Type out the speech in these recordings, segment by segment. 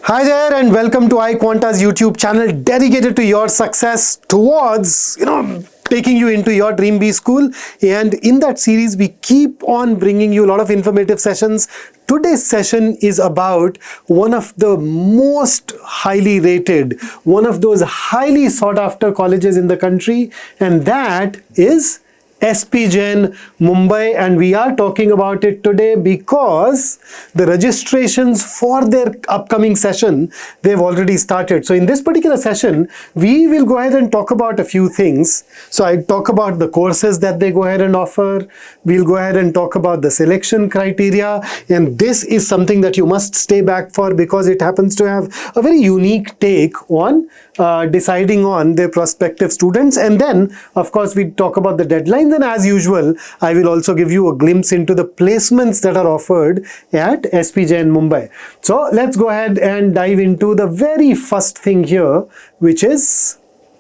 Hi there and welcome to iQuanta's YouTube channel dedicated to your success towards, taking you into your dream B school. And in that series, we keep on bringing you a lot of informative sessions. Today's session is about one of the most highly rated, one of those highly sought after colleges in the country, and that is SPJIMR Mumbai, and we are talking about it today because the registrations for their upcoming session, they've already started. So in this particular session, we will go ahead and talk about a few things. So I talk about the courses that they go ahead and offer. We'll go ahead and talk about the selection criteria, and this is something that you must stay back for because it happens to have a very unique take on deciding on their prospective students. And then, of course, we talk about the deadlines, and as usual, I will also give you a glimpse into the placements that are offered at SPJIMR Mumbai. So let's go ahead and dive into the very first thing here, which is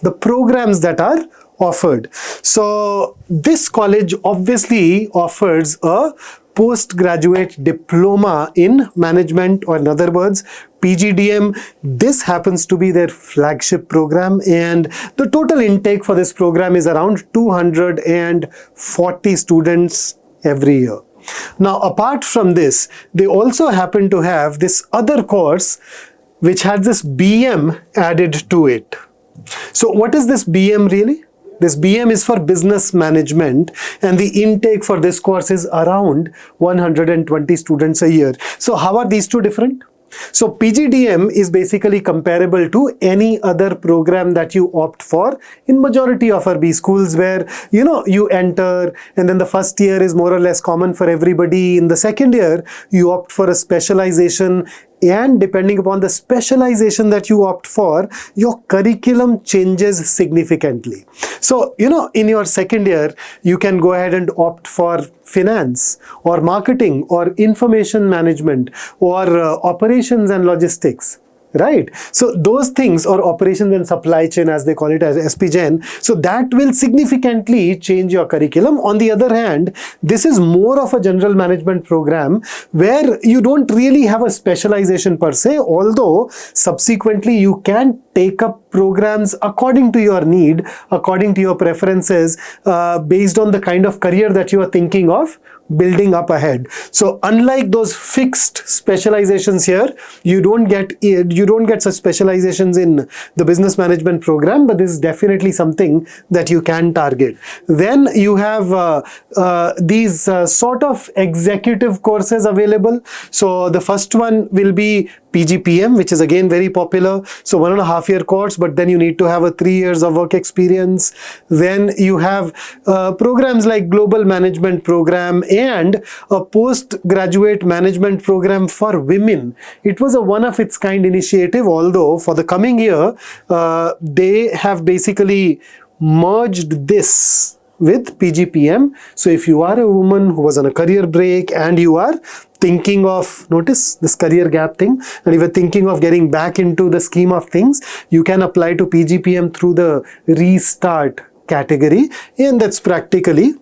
the programs that are offered. So this college obviously offers a postgraduate diploma in management, or in other words, PGDM. This happens to be their flagship program, and the total intake for this program is around 240 students every year. Now, apart from this, they also happen to have this other course which has this BM added to it. So what is this BM really? This BM is for business management, and the intake for this course is around 120 students a year. So how are these two different? So PGDM is basically comparable to any other program that you opt for in majority of our B schools, where you enter, and then the first year is more or less common for everybody. In the second year, you opt for a specialization, and depending upon the specialization that you opt for, your curriculum changes significantly. So, in your second year, you can go ahead and opt for finance or marketing or information management or operations and logistics. Right? So those things, or operations and supply chain as they call it as SPJIMR, so that will significantly change your curriculum. On the other hand, this is more of a general management program where you don't really have a specialization per se, although subsequently you can take up programs according to your need, according to your preferences, based on the kind of career that you are thinking of building up ahead. So unlike those fixed specializations here, you don't get such specializations in the business management program, but this is definitely something that you can target. Then you have these sort of executive courses available. So the first one will be PGPM, which is again very popular. So 1.5 year course, but then you need to have a 3 years of work experience. Then you have programs like Global Management Program and a postgraduate management program for women. It was a one of its kind initiative, although for the coming year, they have basically merged this with PGPM. So if you are a woman who was on a career break and you are thinking of, notice this career gap thing, and if you're thinking of getting back into the scheme of things, you can apply to PGPM through the restart category, and that's practically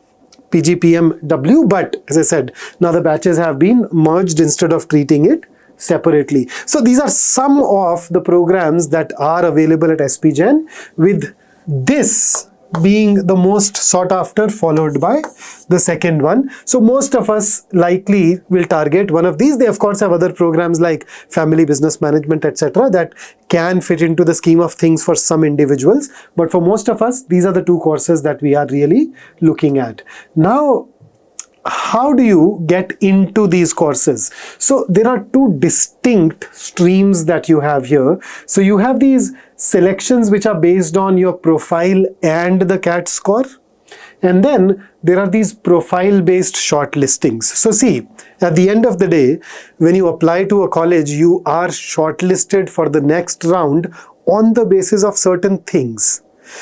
PGPMW. But as I said, now the batches have been merged instead of treating it separately. So these are some of the programs that are available at SPJIMR, with this being the most sought after, followed by the second one. So most of us likely will target one of these. They of course have other programs like family business management, etc., that can fit into the scheme of things for some individuals. But for most of us, these are the two courses that we are really looking at. Now, how do you get into these courses? So there are two distinct streams that you have here. So you have these selections which are based on your profile and the CAT score. And then there are these profile-based shortlistings. So see, at the end of the day, when you apply to a college, you are shortlisted for the next round on the basis of certain things.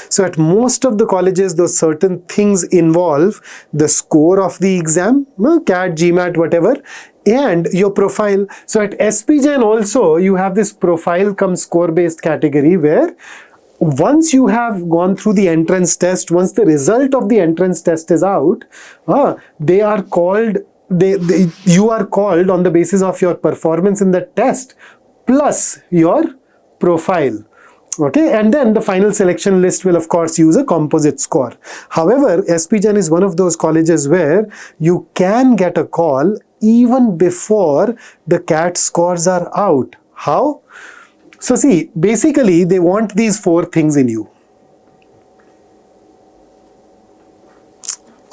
So at most of the colleges, those certain things involve the score of the exam, CAT, GMAT, whatever, and your profile. So at SPJIMR also, you have this profile-cum-score based category where once you have gone through the entrance test, once the result of the entrance test is out, they are called, you are called on the basis of your performance in the test plus your profile. Okay, and then the final selection list will of course use a composite score. However, SPJIMR is one of those colleges where you can get a call even before the CAT scores are out. How? So see, basically they want these 4 things in you.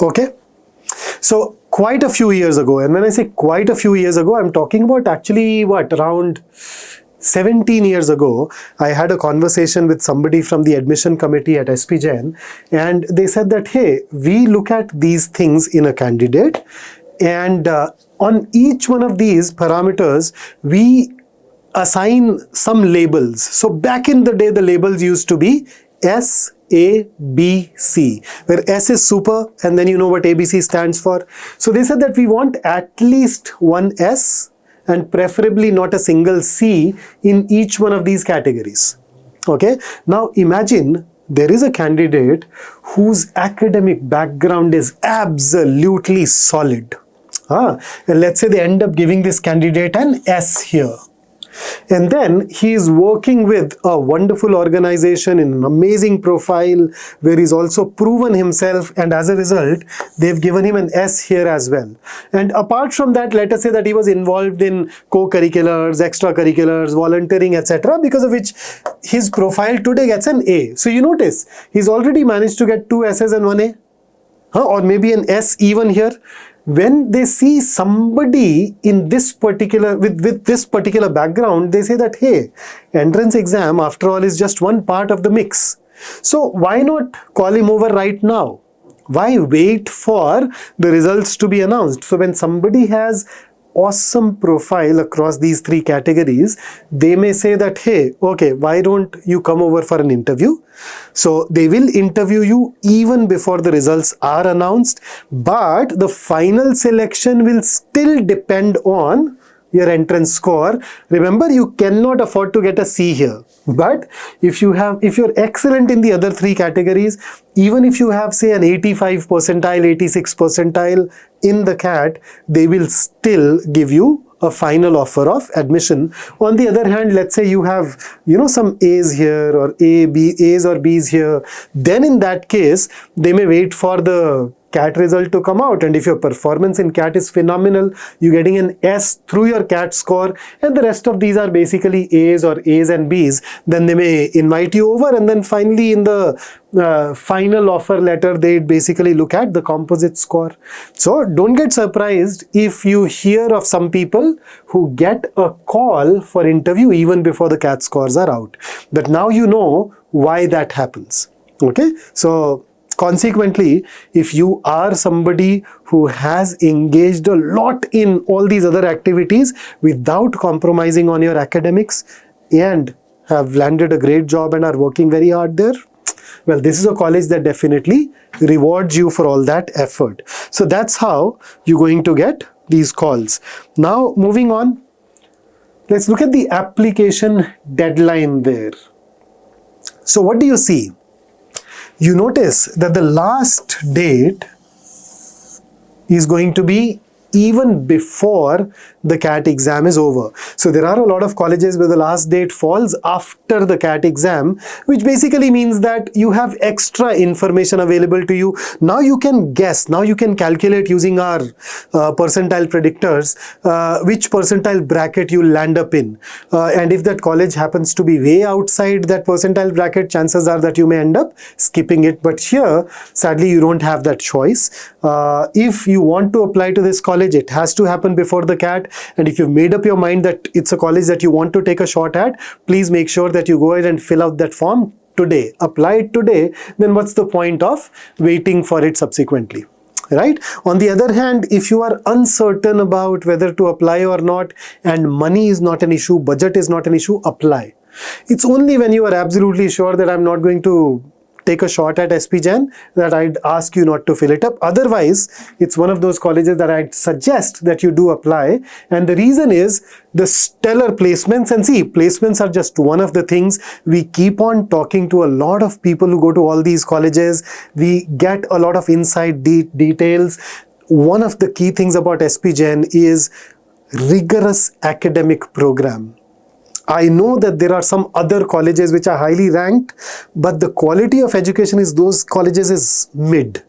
Okay, so quite a few years ago, and when I say quite a few years ago, I'm talking about actually around 17 years ago, I had a conversation with somebody from the admission committee at SPJIMR, and they said that, hey, we look at these things in a candidate, and on each one of these parameters, we assign some labels. So back in the day, the labels used to be S, A, B, C, where S is super, and then you know what ABC stands for. So they said that we want at least one S, and preferably not a single C in each one of these categories. Okay, now imagine there is a candidate whose academic background is absolutely solid. And let's say they end up giving this candidate an S here. And then he is working with a wonderful organization in an amazing profile where he's also proven himself, and as a result they've given him an S here as well. And apart from that, let us say that he was involved in co-curriculars, extracurriculars, volunteering, etc., because of which his profile today gets an A. So you notice he's already managed to get 2 S's and 1 A, or maybe an S even here. When they see somebody in this particular, with this particular background, they say that, hey, entrance exam after all is just one part of the mix. So why not call him over right now? Why wait for the results to be announced? So when somebody has awesome profile across these 3 categories, they may say that, hey, okay, why don't you come over for an interview? So they will interview you even before the results are announced, but the final selection will still depend on your entrance score. Remember, you cannot afford to get a C here. But if you're excellent in the other 3 categories, even if you have say an 85 percentile, 86 percentile in the CAT, they will still give you a final offer of admission. On the other hand, let's say you have, some A's here or A's or B's here, then in that case, they may wait for the CAT result to come out, and if your performance in CAT is phenomenal, you're getting an S through your CAT score, and the rest of these are basically A's or A's and B's, then they may invite you over, and then finally in the final offer letter, they basically look at the composite score. So don't get surprised if you hear of some people who get a call for interview even before the CAT scores are out. But now you know why that happens. Okay, so consequently, if you are somebody who has engaged a lot in all these other activities without compromising on your academics and have landed a great job and are working very hard there, well, this is a college that definitely rewards you for all that effort. So that's how you're going to get these calls. Now, moving on, let's look at the application deadline there. So what do you see? You notice that the last date is going to be even before the CAT exam is over. So there are a lot of colleges where the last date falls after the CAT exam, which basically means that you have extra information available to you. Now you can guess, now you can calculate using our percentile predictors, which percentile bracket you land up in. And if that college happens to be way outside that percentile bracket, chances are that you may end up skipping it. But here, sadly, you don't have that choice. If you want to apply to this college, it has to happen before the CAT, and if you've made up your mind that it's a college that you want to take a shot at, please make sure that you go ahead and fill out that form today. Apply it today, then what's the point of waiting for it subsequently? Right? On the other hand, if you are uncertain about whether to apply or not, and money is not an issue, budget is not an issue, apply. It's only when you are absolutely sure that I'm not going to take a shot at SPJIMR that I'd ask you not to fill it up. Otherwise, it's one of those colleges that I'd suggest that you do apply. And the reason is the stellar placements. And see, placements are just one of the things. We keep on talking to a lot of people who go to all these colleges. We get a lot of inside details. One of the key things about SPJIMR is rigorous academic program. I know that there are some other colleges which are highly ranked, but the quality of education is those colleges is mid.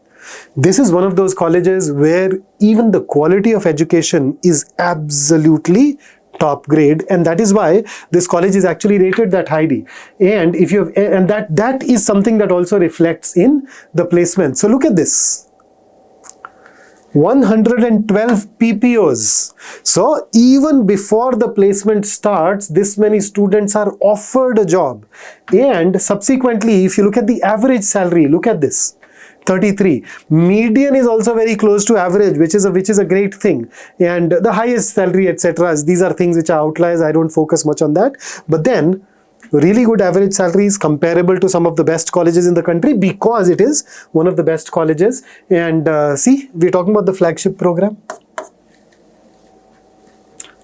This is one of those colleges where even the quality of education is absolutely top grade, and that is why this college is actually rated that highly. And if you have, and that is something that also reflects in the placement. So look at this. 112 PPOs. So even before the placement starts, this many students are offered a job. And subsequently, if you look at the average salary, look at this. 33. Median is also very close to average, which is a great thing. And the highest salary, etc. These are things which are outliers. I don't focus much on that. But then really good average salaries comparable to some of the best colleges in the country, because it is one of the best colleges. And see, we're talking about the flagship program.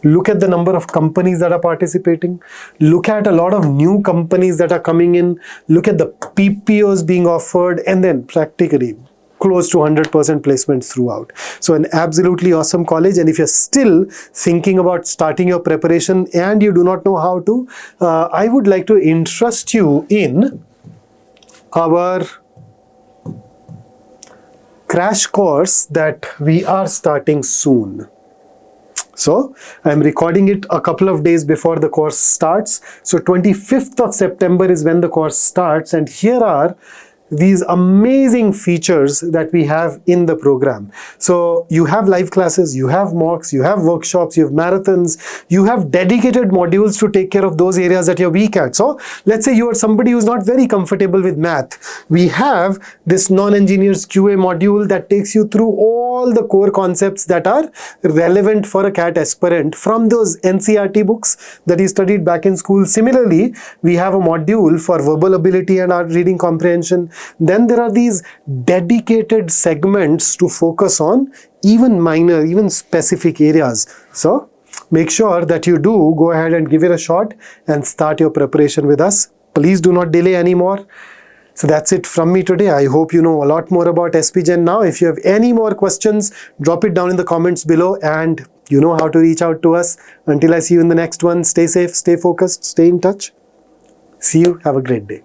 Look at the number of companies that are participating. Look at a lot of new companies that are coming in. Look at the PPOs being offered, and then practically close to 100% placements throughout. So an absolutely awesome college. And if you're still thinking about starting your preparation and you do not know how to, I would like to interest you in our crash course that we are starting soon. So I'm recording it a couple of days before the course starts. So 25th of September is when the course starts, and here are these amazing features that we have in the program. So you have live classes, you have mocks, you have workshops, you have marathons, you have dedicated modules to take care of those areas that you're weak at. So let's say you are somebody who's not very comfortable with math. We have this non-engineers QA module that takes you through all the core concepts that are relevant for a CAT aspirant from those NCERT books that you studied back in school. Similarly, we have a module for verbal ability and art reading comprehension. Then there are these dedicated segments to focus on even minor, even specific areas. So make sure that you do go ahead and give it a shot and start your preparation with us. Please do not delay anymore. So that's it from me today. I hope you know a lot more about SPJIMR now. If you have any more questions, drop it down in the comments below, and you know how to reach out to us. Until I see you in the next one, stay safe, stay focused, stay in touch. See you. Have a great day.